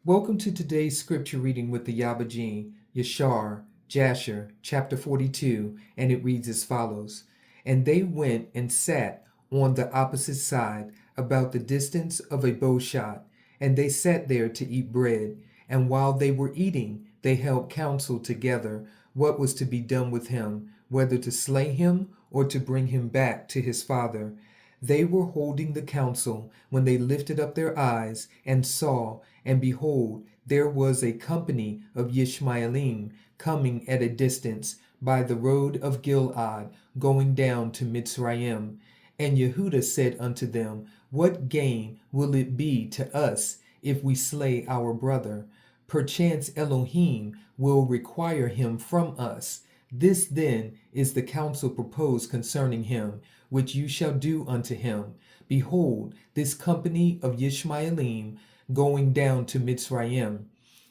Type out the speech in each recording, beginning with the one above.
Welcome to today's scripture reading with the Yabajin, Yashar, Jasher Chapter 42, and it reads as follows. And they went and sat on the opposite side, about the distance of a bow shot, and they sat there to eat bread. And while they were eating, they held counsel together what was to be done with him, whether to slay him or to bring him back to his father. They were holding the council when they lifted up their eyes and saw, and behold, there was a company of Yishmaelim coming at a distance by the road of Gilead, going down to Mitzrayim. And Yehuda said unto them, What gain will it be to us if we slay our brother? Perchance Elohim will require him from us. This then is the counsel proposed concerning him, which you shall do unto him. Behold, this company of Yishmaelim going down to Mitzrayim.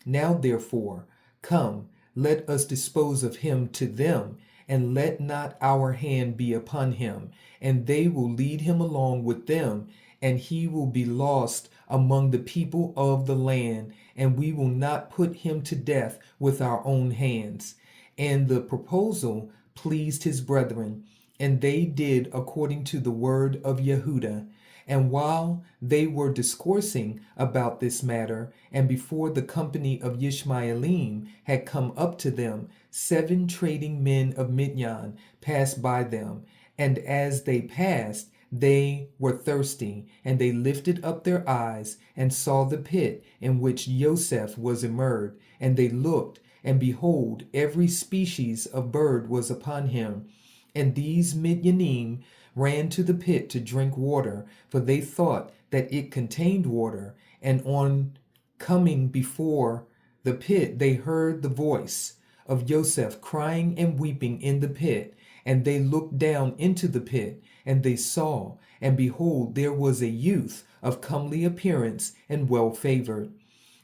Now therefore, come, let us dispose of him to them, and let not our hand be upon him, and they will lead him along with them, and he will be lost among the people of the land, and we will not put him to death with our own hands. And the proposal pleased his brethren, and they did according to the word of Yehuda. And while they were discoursing about this matter, and before the company of Yishmaelim had come up to them, 7 trading men of Midian passed by them. And as they passed, they were thirsty, and they lifted up their eyes and saw the pit in which Joseph was immersed. And they looked, and behold, every species of bird was upon him. And these Midianim ran to the pit to drink water, for they thought that it contained water. And on coming before the pit, they heard the voice of Joseph crying and weeping in the pit. And they looked down into the pit, and they saw, and behold, there was a youth of comely appearance and well favored.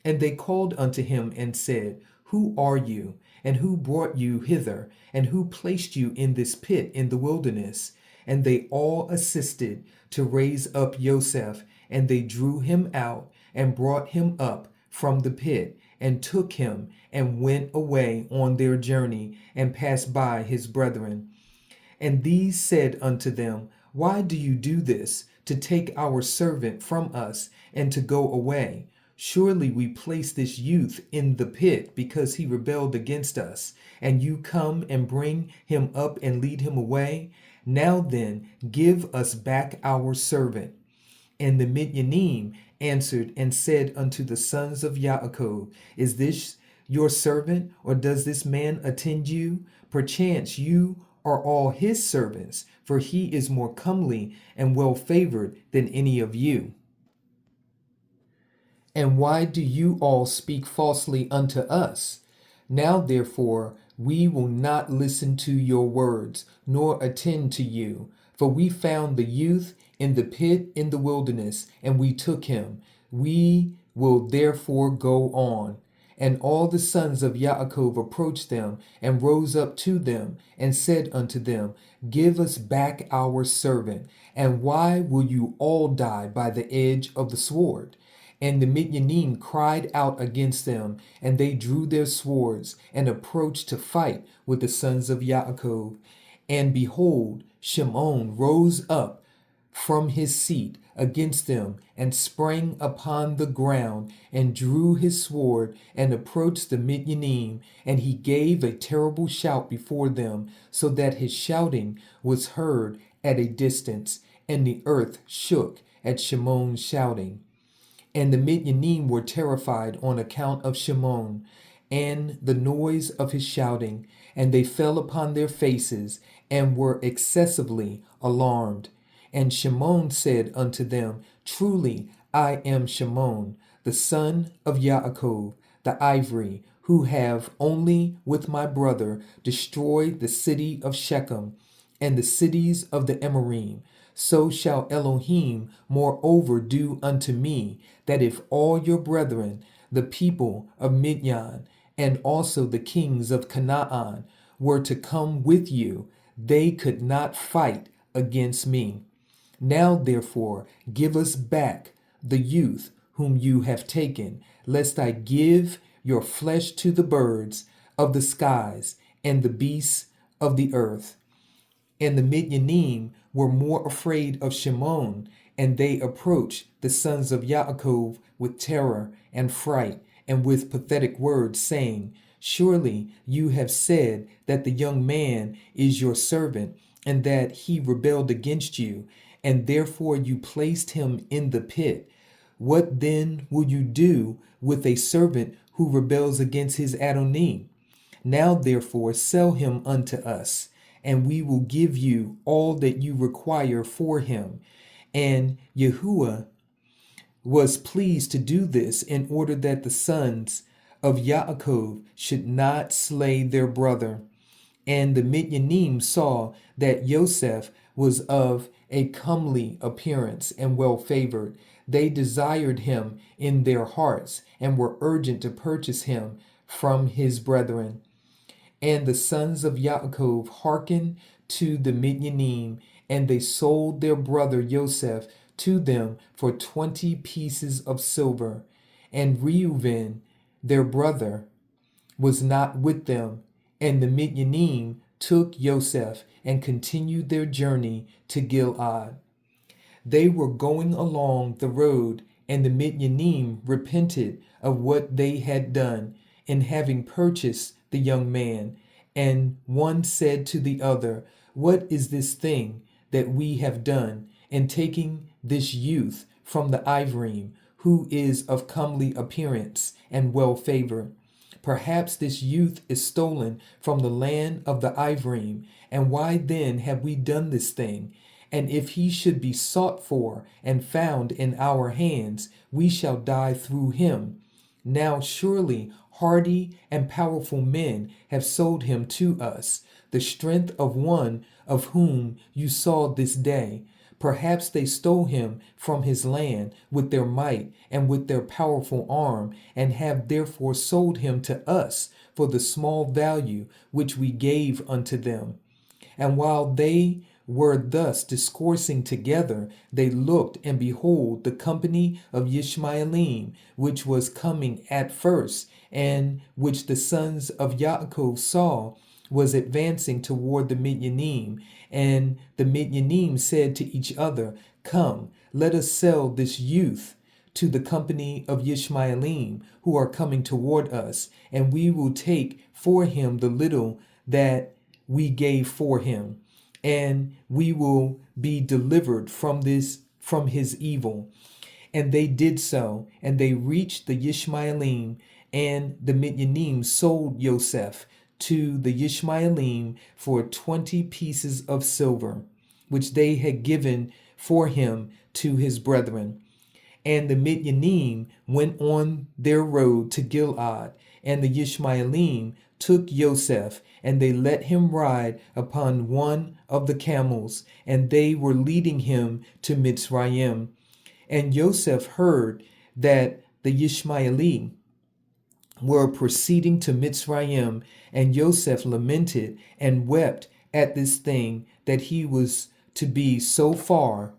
And they called unto him and said, Who are you? And who brought you hither? And who placed you in this pit in the wilderness? And they all assisted to raise up Joseph, and they drew him out and brought him up from the pit, and took him and went away on their journey, and passed by his brethren. And these said unto them, Why do you do this, to take our servant from us, and to go away? Surely we placed this youth in the pit because he rebelled against us, and you come and bring him up and lead him away? Now then, give us back our servant. And the Midianim answered and said unto the sons of Yaakov, Is this your servant, or does this man attend you? Perchance you are all his servants, for he is more comely and well favored than any of you. And why do you all speak falsely unto us? Now therefore we will not listen to your words, nor attend to you. For we found the youth in the pit in the wilderness, and we took him. We will therefore go on. And all the sons of Yaakov approached them, and rose up to them, and said unto them, Give us back our servant. And why will you all die by the edge of the sword? And the Midianim cried out against them, and they drew their swords, and approached to fight with the sons of Yaakov. And behold, Shimon rose up from his seat against them, and sprang upon the ground, and drew his sword, and approached the Midianim, and he gave a terrible shout before them, so that his shouting was heard at a distance, and the earth shook at Shimon's shouting. And the Midianim were terrified on account of Shimon and the noise of his shouting, and they fell upon their faces and were excessively alarmed. And Shimon said unto them, Truly I am Shimon, the son of Yaakov, the ivory, who have only with my brother destroyed the city of Shechem and the cities of the Amorim. So shall Elohim moreover do unto me, that if all your brethren, the people of Midian, and also the kings of Canaan, were to come with you, they could not fight against me. Now therefore give us back the youth whom you have taken, lest I give your flesh to the birds of the skies and the beasts of the earth. And the Midianim were more afraid of Shimon, and they approached the sons of Yaakov with terror and fright, and with pathetic words, saying, Surely you have said that the young man is your servant, and that he rebelled against you, and therefore you placed him in the pit. What then will you do with a servant who rebels against his Adonai? Now therefore sell him unto us, and we will give you all that you require for him. And Yahuwah was pleased to do this in order that the sons of Yaakov should not slay their brother. And the Midianim saw that Joseph was of a comely appearance and well favored. They desired him in their hearts and were urgent to purchase him from his brethren. And the sons of Yaakov hearkened to the Midianim, and they sold their brother Joseph to them for 20 pieces of silver. And Reuben, their brother, was not with them. And the Midianim took Joseph and continued their journey to Gilead. They were going along the road, and the Midianim repented of what they had done in having purchased the young man. And one said to the other, What is this thing that we have done in taking this youth from the Ivrim, who is of comely appearance and well favored? Perhaps this youth is stolen from the land of the Ivrim, and why then have we done this thing? And if he should be sought for and found in our hands, we shall die through him. Now surely hardy and powerful men have sold him to us, the strength of one of whom you saw this day. Perhaps they stole him from his land with their might and with their powerful arm, and have therefore sold him to us for the small value which we gave unto them. And while they were thus discoursing together, they looked, and behold, the company of Ishmaelim, which was coming at first, and which the sons of Yaakov saw, was advancing toward the Midianim. And the Midianim said to each other, Come, let us sell this youth to the company of Ishmaelim, who are coming toward us, and we will take for him the little that we gave for him, and we will be delivered from his evil. And they did so, and they reached the Ishmaelim, and the Midianim sold Joseph to the Ishmaelim for 20 pieces of silver, which they had given for him to his brethren. And the Midianim went on their road to Gilead, and the Ishmaelim took Joseph, and they let him ride upon one of the camels, and they were leading him to Mitzrayim. And Joseph heard that the Ishmaelim were proceeding to Mitzrayim, and Joseph lamented and wept at this thing, that he was to be so far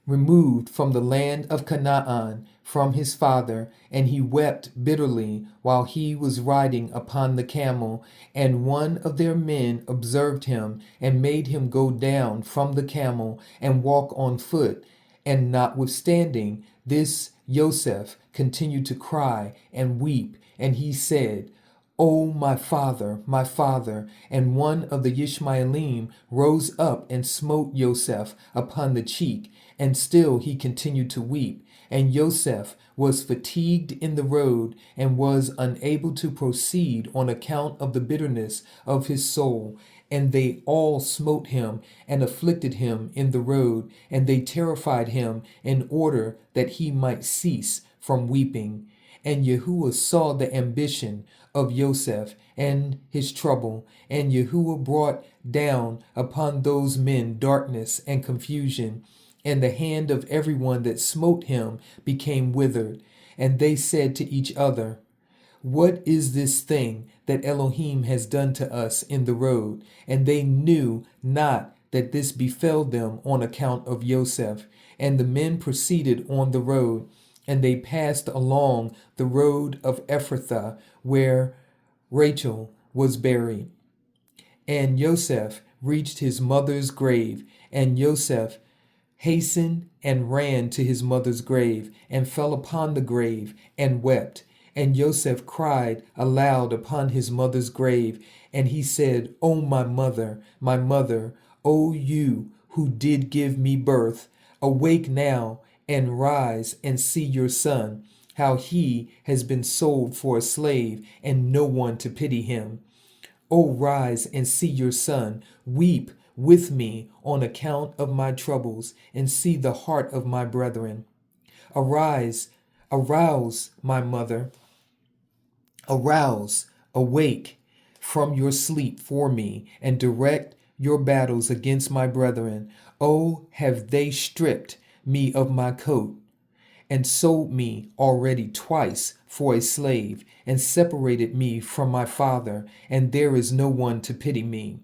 removed from the land of Canaan from his father, and he wept bitterly while he was riding upon the camel. And one of their men observed him, and made him go down from the camel and walk on foot. And notwithstanding this, Joseph continued to cry and weep, and he said, O my father, my father. And one of the Ishmaelim rose up and smote Joseph upon the cheek, and still he continued to weep. And Joseph was fatigued in the road, and was unable to proceed on account of the bitterness of his soul. And they all smote him and afflicted him in the road, and they terrified him in order that he might cease from weeping. And Yahuwah saw the ambition of Joseph and his trouble, and Yahuwah brought down upon those men darkness and confusion, and the hand of everyone that smote him became withered. And they said to each other, What is this thing that Elohim has done to us in the road? And they knew not that this befell them on account of Joseph. And the men proceeded on the road, and they passed along the road of Ephrathah, where Rachel was buried. And Joseph reached his mother's grave, and Joseph hastened and ran to his mother's grave, and fell upon the grave, and wept. And Joseph cried aloud upon his mother's grave, and he said, O my mother, O you who did give me birth, awake now, and rise and see your son, how he has been sold for a slave, and no one to pity him. O rise and see your son, weep with me on account of my troubles, and see the heart of my brethren. Arise, arouse, my mother, arouse, awake from your sleep for me, and direct your battles against my brethren. Oh, have they stripped me of my coat, and sold me already twice for a slave, and separated me from my father, and there is no one to pity me.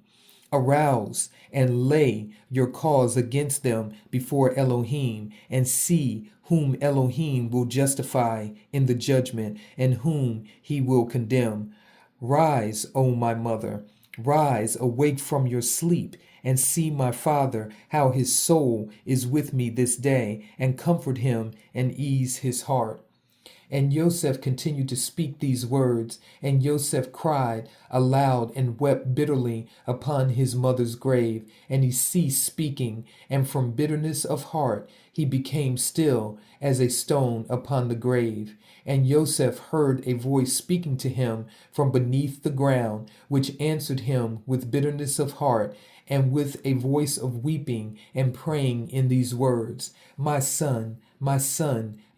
Arouse and lay your cause against them before Elohim, and see whom Elohim will justify in the judgment, and whom he will condemn. Rise, O my mother, rise, awake from your sleep, and see my father, how his soul is with me this day, and comfort him and ease his heart. And Joseph continued to speak these words, and Joseph cried aloud and wept bitterly upon his mother's grave, and he ceased speaking, and from bitterness of heart he became still as a stone upon the grave. And Joseph heard a voice speaking to him from beneath the ground, which answered him with bitterness of heart, and with a voice of weeping and praying in these words, my son,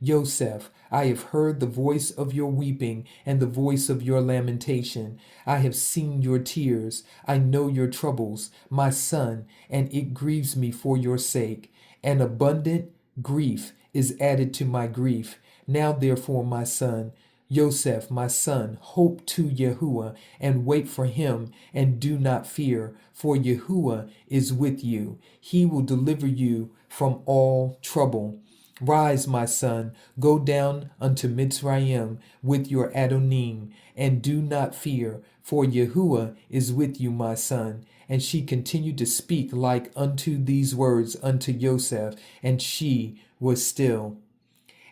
Joseph, I have heard the voice of your weeping and the voice of your lamentation. I have seen your tears. I know your troubles, my son, and it grieves me for your sake. An abundant grief is added to my grief. Now, therefore, my son, Joseph, my son, hope to Yahuwah, and wait for him, and do not fear, for Yahuwah is with you. He will deliver you from all trouble. Rise, my son, go down unto Mitzrayim with your Adonim, and do not fear, for Yahuwah is with you, my son. And she continued to speak like unto these words unto Joseph, and she was still.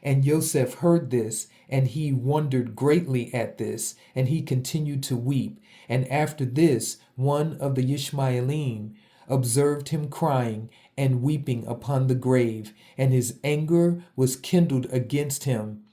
And Joseph heard this, and he wondered greatly at this, and he continued to weep. And after this, one of the Ishmaelim observed him crying and weeping upon the grave, and his anger was kindled against him.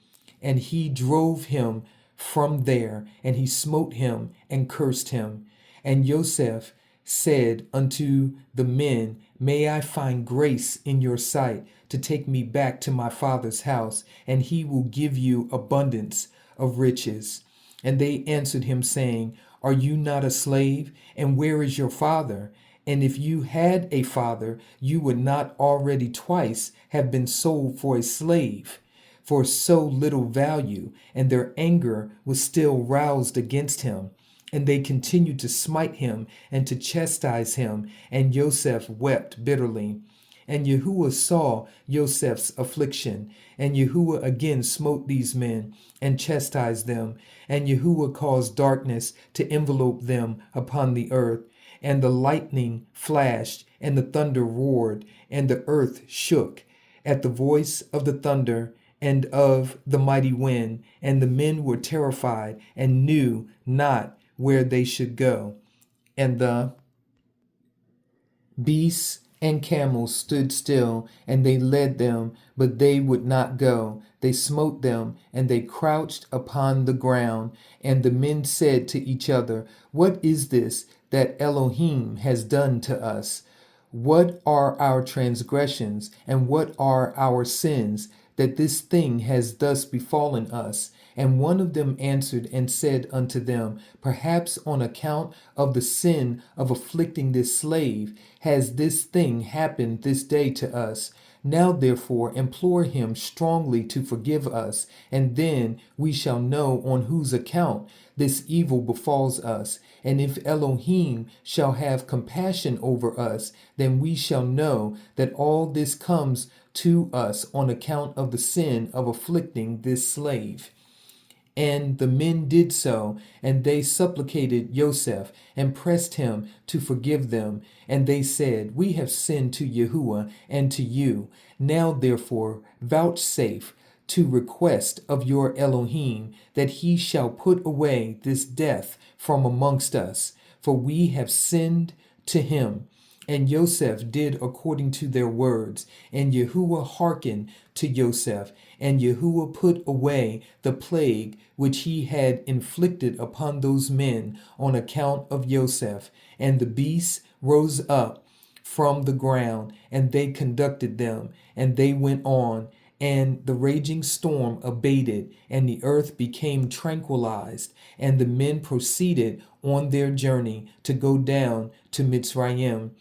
And he drove him from there, and he smote him and cursed him. And Joseph said unto the men, May I find grace in your sight to take me back to my father's house, and he will give you abundance of riches. And they answered him, saying, Are you not a slave? And where is your father? And if you had a father, you would not already twice have been sold for a slave for so little value. And their anger was still roused against him. And they continued to smite him and to chastise him. And Joseph wept bitterly. And Yahuwah saw Joseph's affliction. And Yahuwah again smote these men and chastised them. And Yahuwah caused darkness to envelope them upon the earth. And the lightning flashed, and the thunder roared, and the earth shook at the voice of the thunder and of the mighty wind. And the men were terrified and knew not where they should go. And the beasts and camels stood still, and they led them, but they would not go. They smote them, and they crouched upon the ground. And the men said to each other, What is this that Elohim has done to us? What are our transgressions, and what are our sins, that this thing has thus befallen us? And one of them answered and said unto them, Perhaps on account of the sin of afflicting this slave has this thing happened this day to us. Now therefore implore him strongly to forgive us, and then we shall know on whose account this evil befalls us. And if Elohim shall have compassion over us, then we shall know that all this comes to us on account of the sin of afflicting this slave. And the men did so, and they supplicated Joseph and pressed him to forgive them. And they said, We have sinned to Yahuwah and to you. Now therefore vouchsafe to request of your Elohim that he shall put away this death from amongst us, for we have sinned to him. And Joseph did according to their words, and Yahuwah hearkened to Joseph, and Yahuwah put away the plague which he had inflicted upon those men on account of Joseph. And the beasts rose up from the ground, and they conducted them, and they went on. And the raging storm abated, and the earth became tranquilized, and the men proceeded on their journey to go down to Mitzrayim.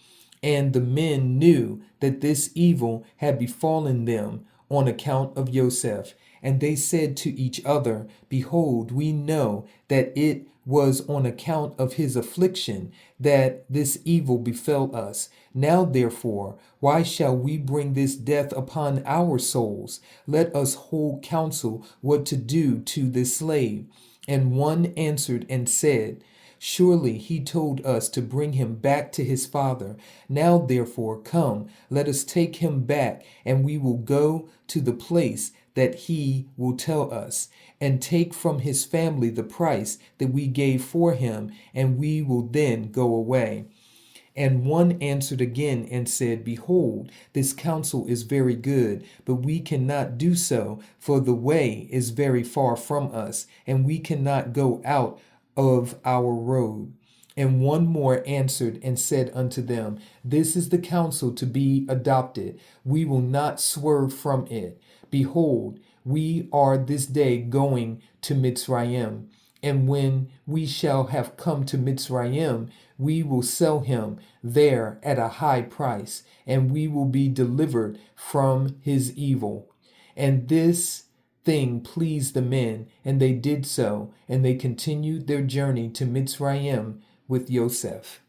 And the men knew that this evil had befallen them on account of Joseph. And they said to each other, Behold, we know that it was on account of his affliction that this evil befell us. Now therefore, why shall we bring this death upon our souls? Let us hold counsel what to do to this slave. And one answered and said, Surely he told us to bring him back to his father. Now therefore, come, let us take him back, and we will go to the place that he will tell us, and take from his family the price that we gave for him, and we will then go away. And one answered again and said, Behold, this counsel is very good, but we cannot do so, for the way is very far from us, and we cannot go out of our road. And one more answered and said unto them, This is the counsel to be adopted. We will not swerve from it. Behold, we are this day going to Mitzrayim. And when we shall have come to Mitzrayim, we will sell him there at a high price, and we will be delivered from his evil. And this thing pleased the men, and they did so, and they continued their journey to Mitzrayim with Yosef.